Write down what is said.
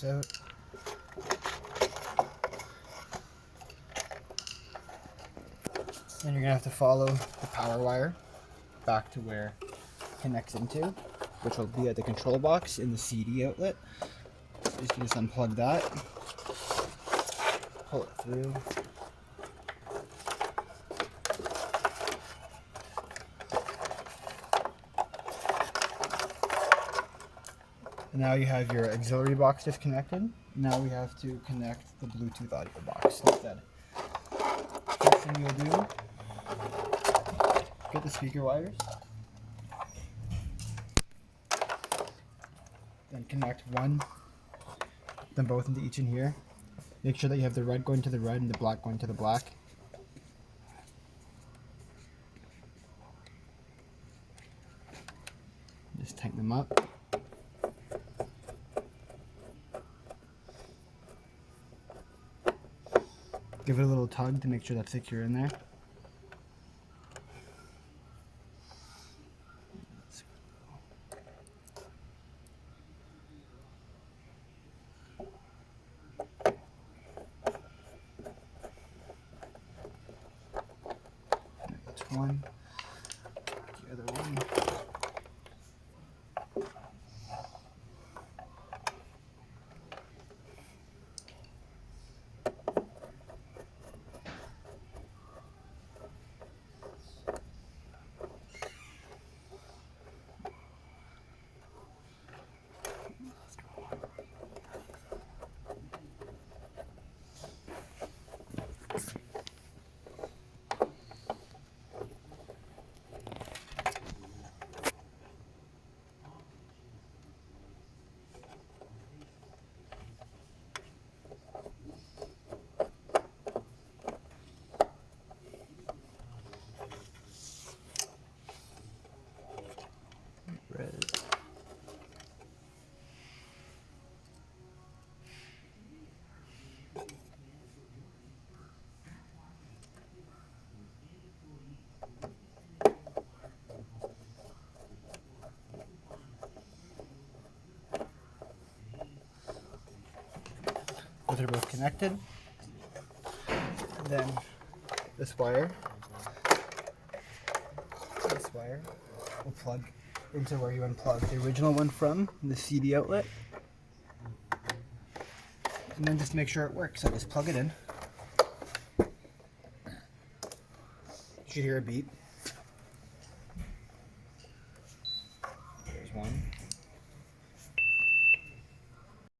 this out. Then you're gonna have to follow the power wire back to where it connects into, which will be at the control box in the CD outlet. So just gonna unplug that, pull it through. And now you have your auxiliary box disconnected. Now we have to connect the Bluetooth audio box instead. First thing you'll do, get the speaker wires, then connect one, then both into each in here. Make sure that you have the red going to the red and the black going to the black. Just tighten them up. Give it a little tug to make sure that's secure in there. That's one. The other one. Red. Those are both connected. Then this wire will plug into where you unplugged the original one from, the CD outlet. And then just make sure it works. So just plug it in. You should hear a beep. There's one.